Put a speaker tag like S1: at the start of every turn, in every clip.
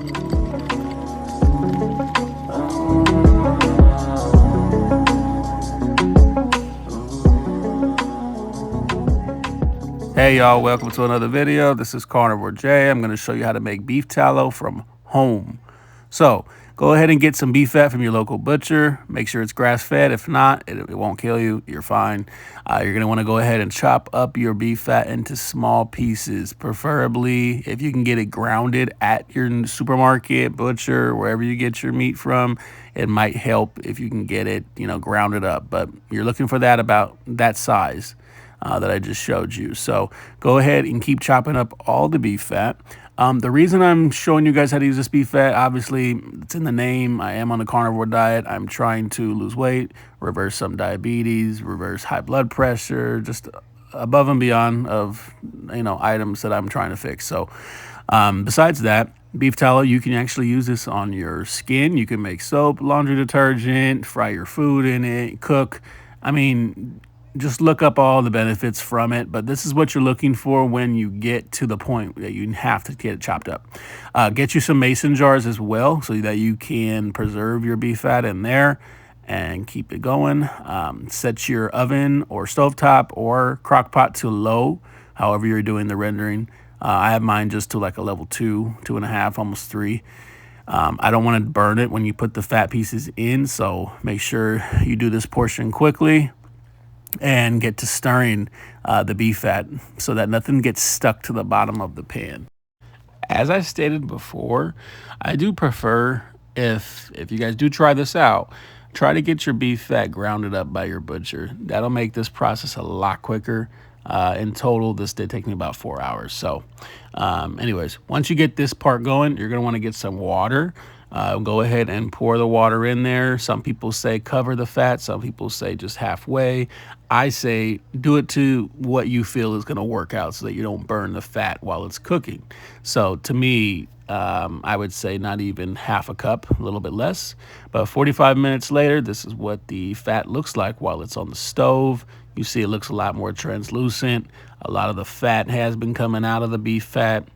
S1: Hey y'all, welcome to another video. This is Carnivore J. I'm going to show you how to make beef tallow from home. So go ahead and get some beef fat from your local butcher. Make sure it's grass fed. If not, it won't kill you. You're fine. You're going to want to go ahead and chop up your beef fat into small pieces. Preferably, if you can get it grounded at your supermarket, butcher, wherever you get your meat from, it might help if you can get it, grounded up. But you're looking for that about that size. That I just showed you. So go ahead and keep chopping up all the beef fat. The reason I'm showing you guys how to use this beef fat, obviously it's in the name. I am on a carnivore diet. I'm trying to lose weight, reverse some diabetes, reverse high blood pressure, just above and beyond of items that I'm trying to fix. So besides that, beef tallow, you can actually use this on your skin. You can make soap, laundry detergent, fry your food in it, cook. I mean, just look up all the benefits from it, but this is what you're looking for when you get to the point that you have to get it chopped up. Get you some mason jars as well so that you can preserve your beef fat in there and keep it going. Set your oven or stovetop or crock pot to low, however you're doing the rendering. I have mine just to like a level 2, 2.5, almost 3. I don't want to burn it when you put the fat pieces in, so make sure you do this portion quickly and get to stirring the beef fat so that nothing gets stuck to the bottom of the pan. As I stated before, I do prefer, if you guys do try this out, try to get your beef fat grounded up by your butcher. That'll make this process a lot quicker. In total, this did take me about 4 hours. So anyways, once you get this part going, you're going to want to get some water. Go ahead and pour the water in there. Some people say cover the fat. Some people say just halfway. I say do it to what you feel is going to work out so that you don't burn the fat while it's cooking. So to me, I would say not even half a cup, a little bit less. But 45 minutes later, this is what the fat looks like while it's on the stove. You see it looks a lot more translucent. A lot of the fat has been coming out of the beef fat.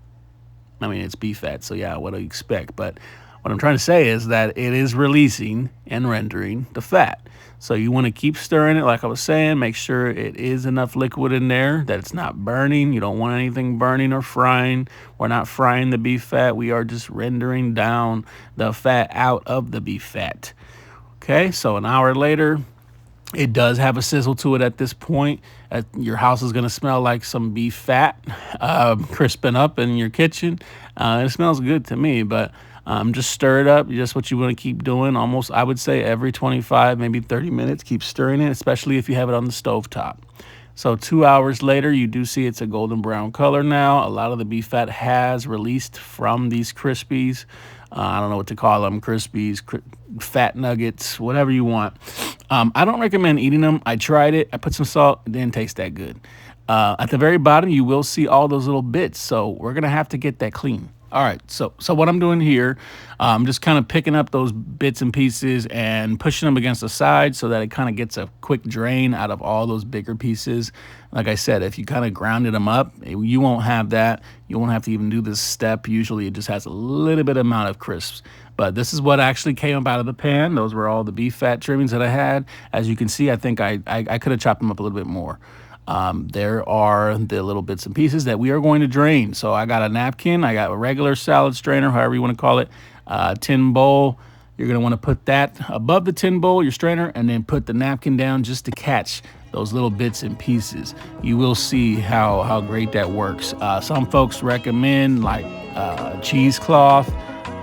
S1: I mean, it's beef fat, so yeah, what do you expect? But what I'm trying to say is that it is releasing and rendering the fat. So you want to keep stirring it, like I was saying. Make sure it is enough liquid in there, that it's not burning. You don't want anything burning or frying. We're not frying the beef fat. We are just rendering down the fat out of the beef fat. Okay, so an hour later, it does have a sizzle to it at this point. Your house is going to smell like some beef fat crisping up in your kitchen. It smells good to me, but just stir it up. Just what you want to keep doing. Almost, I would say, every 25, maybe 30 minutes. Keep stirring it, especially if you have it on the stovetop. So 2 hours later, you do see it's a golden brown color now. A lot of the beef fat has released from these crispies. I don't know what to call them, crispies, fat nuggets, whatever you want. I don't recommend eating them. I tried it. I put some salt. It didn't taste that good. At the very bottom, you will see all those little bits. So we're going to have to get that clean. All right, so what I'm doing here, I'm just kind of picking up those bits and pieces and pushing them against the side so that it kind of gets a quick drain out of all those bigger pieces. Like I said, if you kind of grounded them up, you won't have that. You won't have to even do this step. Usually it just has a little bit amount of crisps. But this is what actually came up out of the pan. Those were all the beef fat trimmings that I had. As you can see, I think I could have chopped them up a little bit more. There are the little bits and pieces that we are going to drain. So I got a napkin, I got a regular salad strainer, however you want to call it, tin bowl. You're going to want to put that above the tin bowl, your strainer, and then put the napkin down just to catch those little bits and pieces. You will see how great that works. Some folks recommend like cheesecloth.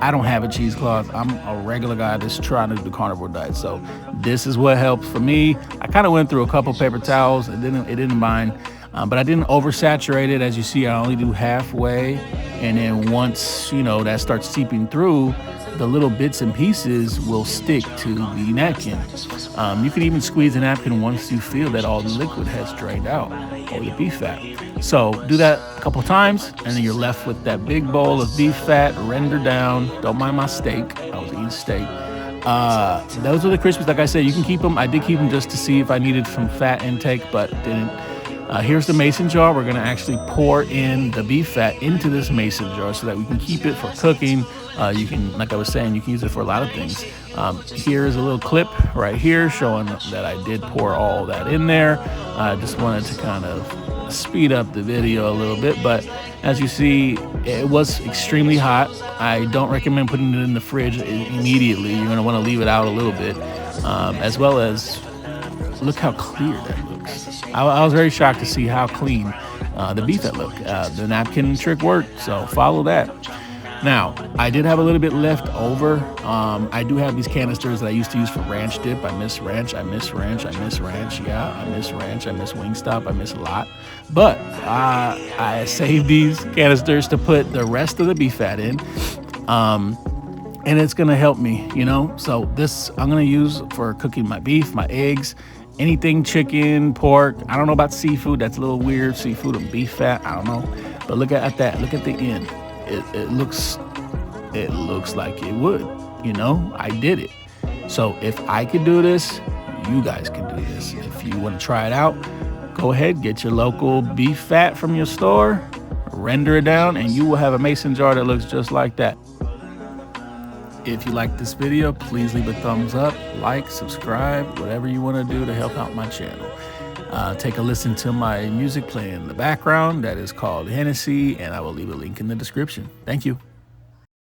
S1: I don't have a cheesecloth. I'm a regular guy that's trying to do the carnivore diet. So this is what helps for me. I kind of went through a couple paper towels. It didn't mind, but I didn't oversaturate it. As you see, I only do halfway. And then once, that starts seeping through, the little bits and pieces will stick to the napkin. You can even squeeze the napkin once you feel that all the liquid has drained out or the beef fat. So do that a couple times, and then you're left with that big bowl of beef fat rendered down. Don't mind my steak. I was eating steak. Those are the crispies. Like I said, you can keep them. I did keep them just to see if I needed some fat intake, but didn't. Here's the mason jar. We're gonna actually pour in the beef fat into this mason jar so that we can keep it for cooking. You can, like I was saying, you can use it for a lot of things. Here's a little clip right here showing that I did pour all that in there. I just wanted to kind of speed up the video a little bit, but as you see, it was extremely hot. I don't recommend putting it in the fridge immediately. You're gonna wanna leave it out a little bit, as well as look how clear that looks. I was very shocked to see how clean the beef that looked. The napkin trick worked, so follow that. Now, I did have a little bit left over. I do have these canisters that I used to use for ranch dip. I miss ranch, I miss ranch, I miss ranch. Yeah, I miss ranch, I miss Wingstop, I miss a lot. But I saved these canisters to put the rest of the beef fat in. And it's gonna help me, you know? So this I'm gonna use for cooking my beef, my eggs, anything chicken, pork. I don't know about seafood, that's a little weird, seafood and beef fat, I don't know. But look at that, look at the end. It looks like it would, you know? I did it. So if I could do this, you guys can do this. If you wanna try it out, go ahead, get your local beef fat from your store, render it down, and you will have a mason jar that looks just like that. If you like this video, please leave a thumbs up, like, subscribe, whatever you want to do to help out my channel. Take a listen to my music playing in the background that is called Hennessy, and I will leave a link in the description. Thank you.